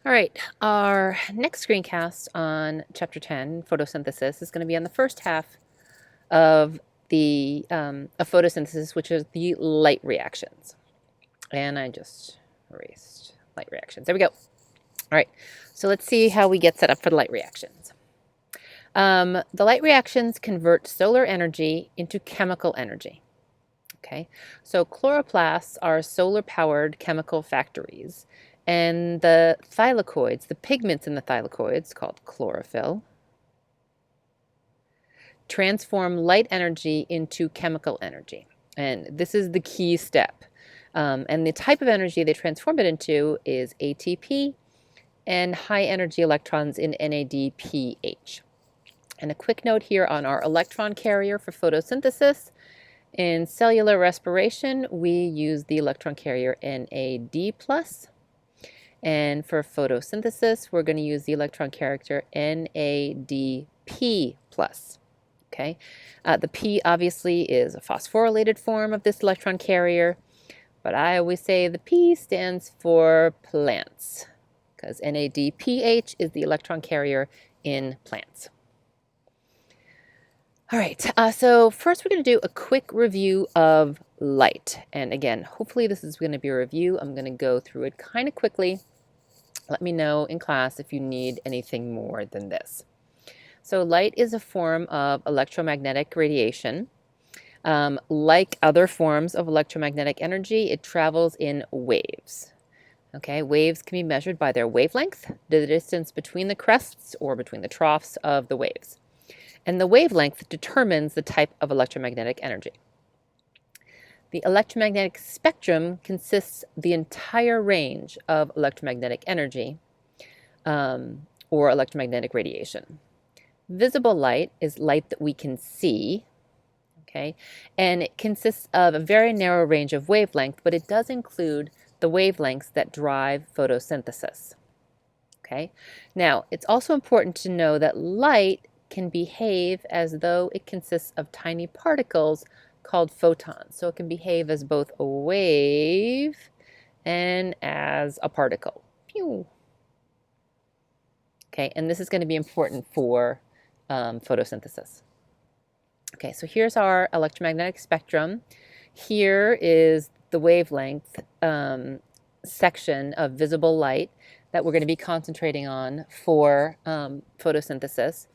All right, our next screencast on Chapter 10, photosynthesis, is going to be on the first half of the of photosynthesis, which is the light reactions. And I just erased light reactions. There we go. All right, so let's see how we get set up for the light reactions. The light reactions convert solar energy into chemical energy. Okay, so chloroplasts are solar-powered chemical factories, and the thylakoids, the pigments in the thylakoids, called chlorophyll, transform light energy into chemical energy. And this is the key step. And the type of energy they transform it into is ATP and high-energy electrons in NADPH. And a quick note here on our electron carrier for photosynthesis. In cellular respiration, we use the electron carrier NAD+. And for photosynthesis, we're going to use the electron carrier NADP+. Okay? The P obviously is a phosphorylated form of this electron carrier, but I always say the P stands for plants, because NADPH is the electron carrier in plants. All right, so first we're going to do a quick review of light. And again, hopefully this is going to be a review. I'm going to go through it kind of quickly. Let me know in class if you need anything more than this. So light is a form of electromagnetic radiation. Like other forms of electromagnetic energy, it travels in waves. Okay, waves can be measured by their wavelength, the distance between the crests or between the troughs of the waves. And the wavelength determines the type of electromagnetic energy. The electromagnetic spectrum consists of the entire range of electromagnetic energy or electromagnetic radiation. Visible light is light that we can see, okay? And it consists of a very narrow range of wavelength, but it does include the wavelengths that drive photosynthesis, okay? Now, it's also important to know that light can behave as though it consists of tiny particles called photons. So it can behave as both a wave and as a particle. Pew. Okay, and this is going to be important for photosynthesis. Okay, so here's our electromagnetic spectrum. Here is the wavelength section of visible light that we're going to be concentrating on for photosynthesis.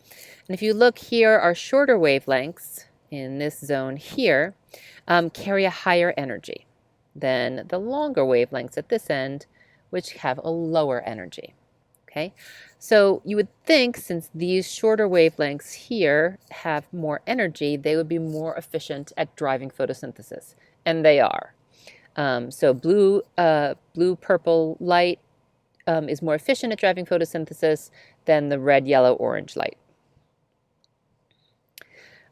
And if you look here, our shorter wavelengths in this zone here carry a higher energy than the longer wavelengths at this end, which have a lower energy. Okay, so you would think since these shorter wavelengths here have more energy, they would be more efficient at driving photosynthesis, and they are. So blue-purple light is more efficient at driving photosynthesis than the red, yellow, orange light.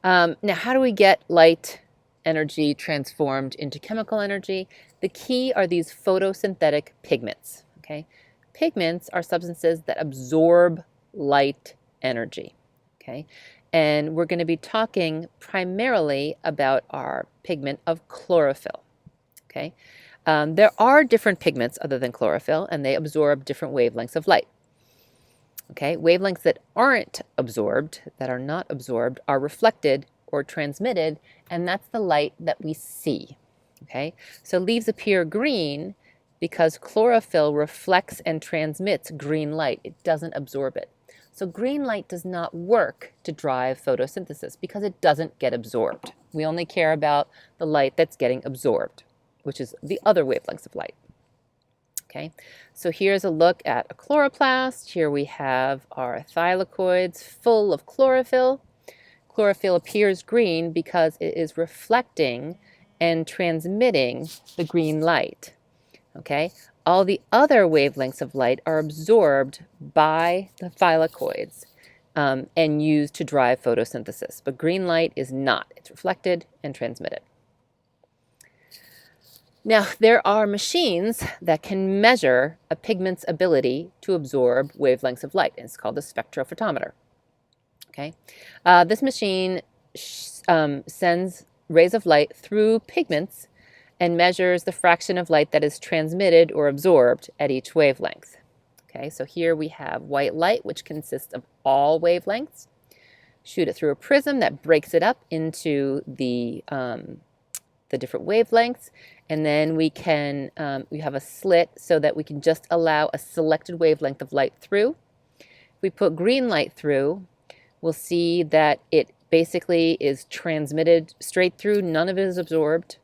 Now, how do we get light energy transformed into chemical energy? The key are these photosynthetic pigments. Okay, pigments are substances that absorb light energy. Okay, and we're going to be talking primarily about our pigment of chlorophyll. Okay. There are different pigments other than chlorophyll, and they absorb different wavelengths of light. Okay, wavelengths that aren't absorbed, that are not absorbed, are reflected or transmitted, and that's the light that we see. Okay, so leaves appear green because chlorophyll reflects and transmits green light. It doesn't absorb it. So green light does not work to drive photosynthesis because it doesn't get absorbed. We only care about the light that's getting absorbed, which is the other wavelengths of light. Okay, so here's a look at a chloroplast. Here we have our thylakoids full of chlorophyll. Chlorophyll appears green because it is reflecting and transmitting the green light. Okay, all the other wavelengths of light are absorbed by the thylakoids and used to drive photosynthesis, but green light is not. It's reflected and transmitted. Now, there are machines that can measure a pigment's ability to absorb wavelengths of light, and it's called the spectrophotometer. Okay, this machine sends rays of light through pigments and measures the fraction of light that is transmitted or absorbed at each wavelength. Okay, so here we have white light, which consists of all wavelengths. Shoot it through a prism that breaks it up into the different wavelengths, and then we have a slit so that we can just allow a selected wavelength of light through. If we put green light through, we'll see that it basically is transmitted straight through, none of it is absorbed,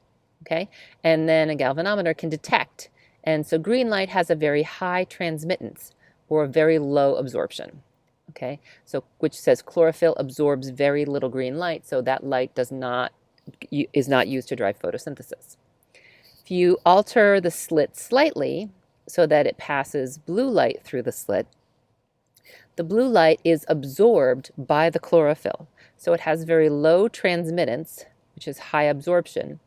okay? And then a galvanometer can detect. And so green light has a very high transmittance or a very low absorption, okay? So which says chlorophyll absorbs very little green light, so that light is not used to drive photosynthesis. If you alter the slit slightly so that it passes blue light through the slit, the blue light is absorbed by the chlorophyll. So it has very low transmittance, which is high absorption.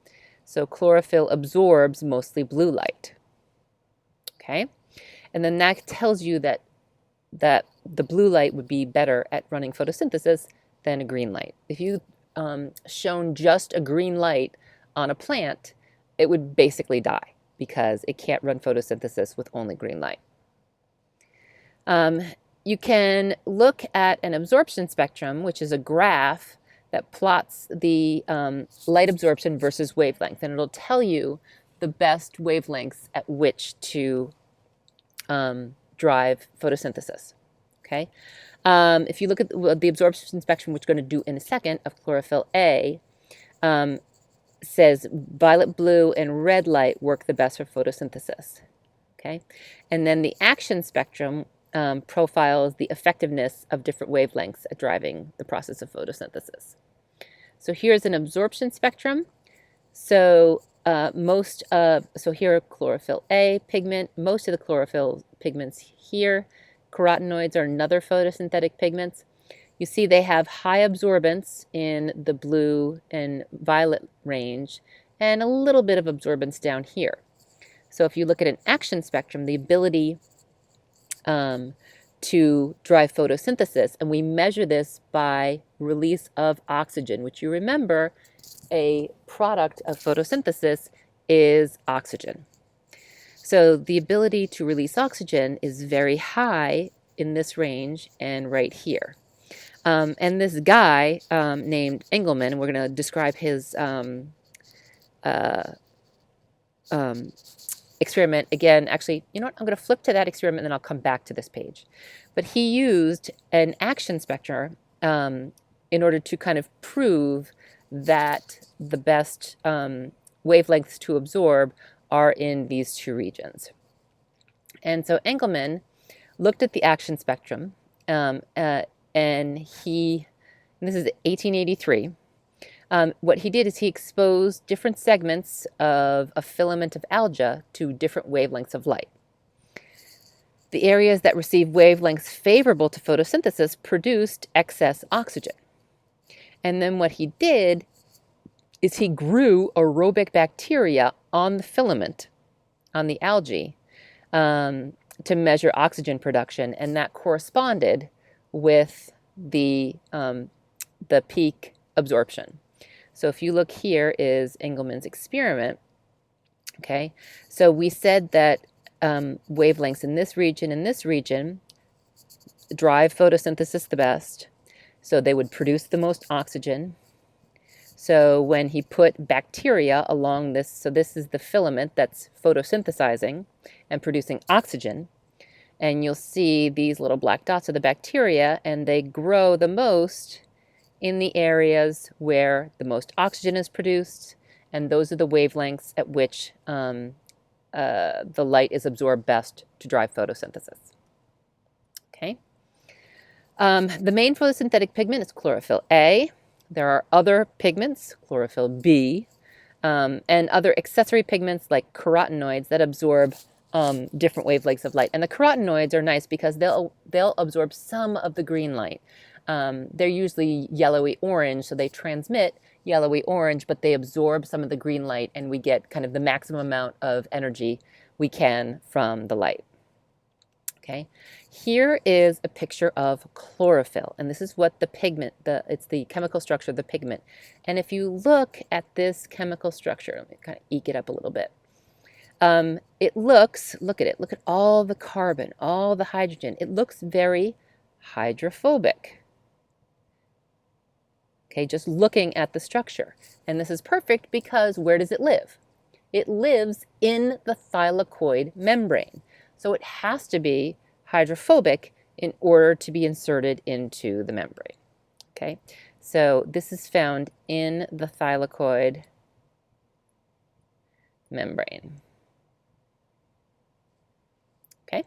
So chlorophyll absorbs mostly blue light. Okay? And then that tells you that the blue light would be better at running photosynthesis than a green light. If you shone just a green light on a plant, it would basically die because it can't run photosynthesis with only green light. You can look at an absorption spectrum, which is a graph that plots the light absorption versus wavelength, and it'll tell you the best wavelengths at which to drive photosynthesis. Okay, if you look at the absorption spectrum, which we're going to do in a second, of chlorophyll A, says violet, blue, and red light work the best for photosynthesis. Okay, and then the action spectrum profiles the effectiveness of different wavelengths at driving the process of photosynthesis. So here's an absorption spectrum. So here are chlorophyll A pigment. Most of the chlorophyll pigments here. Carotenoids are another photosynthetic pigments. You see they have high absorbance in the blue and violet range and a little bit of absorbance down here. So if you look at an action spectrum, the ability to drive photosynthesis, and we measure this by release of oxygen, which you remember a product of photosynthesis is oxygen. So the ability to release oxygen is very high in this range and right here. And this guy named Engelmann, we're going to describe his experiment again. Actually, you know what? I'm going to flip to that experiment and then I'll come back to this page. But he used an action spectrum in order to kind of prove that the best wavelengths to absorb are in these two regions. And so Engelmann looked at the action spectrum, and this is 1883. What he did is he exposed different segments of a filament of algae to different wavelengths of light. The areas that received wavelengths favorable to photosynthesis produced excess oxygen. And then what he did is he grew aerobic bacteria on the filament, on the algae, to measure oxygen production, and that corresponded with the peak absorption. So if you look here is Engelmann's experiment. Okay, so we said that wavelengths in this region drive photosynthesis the best. So they would produce the most oxygen. So when he put bacteria along this, so this is the filament that's photosynthesizing and producing oxygen. And you'll see these little black dots are the bacteria, and they grow the most in the areas where the most oxygen is produced, and those are the wavelengths at which the light is absorbed best to drive photosynthesis. Okay. The main photosynthetic pigment is chlorophyll A. There are other pigments, chlorophyll B, and other accessory pigments like carotenoids that absorb different wavelengths of light. And the carotenoids are nice because they'll absorb some of the green light. They're usually yellowy orange, so they transmit yellowy orange, but they absorb some of the green light, and we get kind of the maximum amount of energy we can from the light. Okay, here is a picture of chlorophyll, and this is what the pigment, it's the chemical structure of the pigment. And if you look at this chemical structure, let me kind of eke it up a little bit. It looks, look at it, look at all the carbon, all the hydrogen. It looks very hydrophobic. Okay, just looking at the structure. And this is perfect because where does it live? It lives in the thylakoid membrane. So it has to be hydrophobic in order to be inserted into the membrane. Okay, so this is found in the thylakoid membrane. Okay.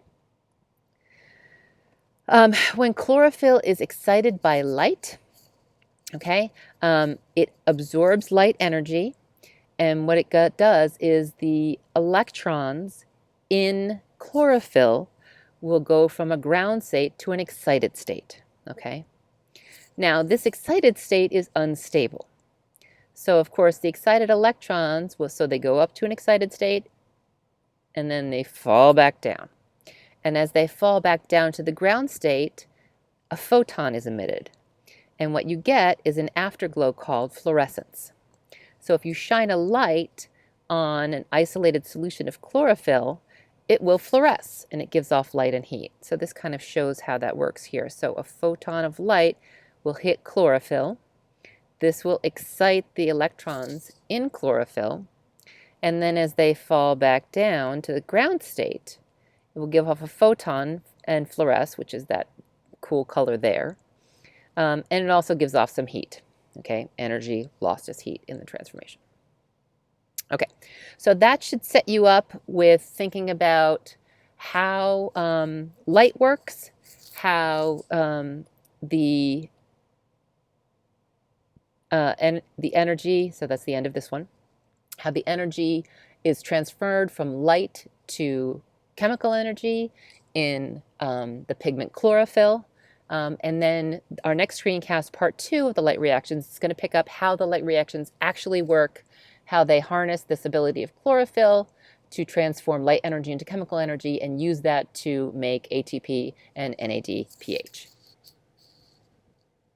When chlorophyll is excited by light, okay, it absorbs light energy, and what it does is the electrons in chlorophyll will go from a ground state to an excited state, okay? Now, this excited state is unstable. So, of course, the excited electrons, so they go up to an excited state, and then they fall back down. And as they fall back down to the ground state, a photon is emitted. And what you get is an afterglow called fluorescence. So if you shine a light on an isolated solution of chlorophyll, it will fluoresce, and it gives off light and heat. So this kind of shows how that works here. So a photon of light will hit chlorophyll. This will excite the electrons in chlorophyll, and then as they fall back down to the ground state, it will give off a photon and fluoresce, which is that cool color there. And it also gives off some heat. Okay, energy lost as heat in the transformation. Okay, so that should set you up with thinking about how light works, how the energy, so that's the end of this one, how the energy is transferred from light to chemical energy in the pigment chlorophyll. And then our next screencast, part 2 of the light reactions, is going to pick up how the light reactions actually work, how they harness this ability of chlorophyll to transform light energy into chemical energy and use that to make ATP and NADPH.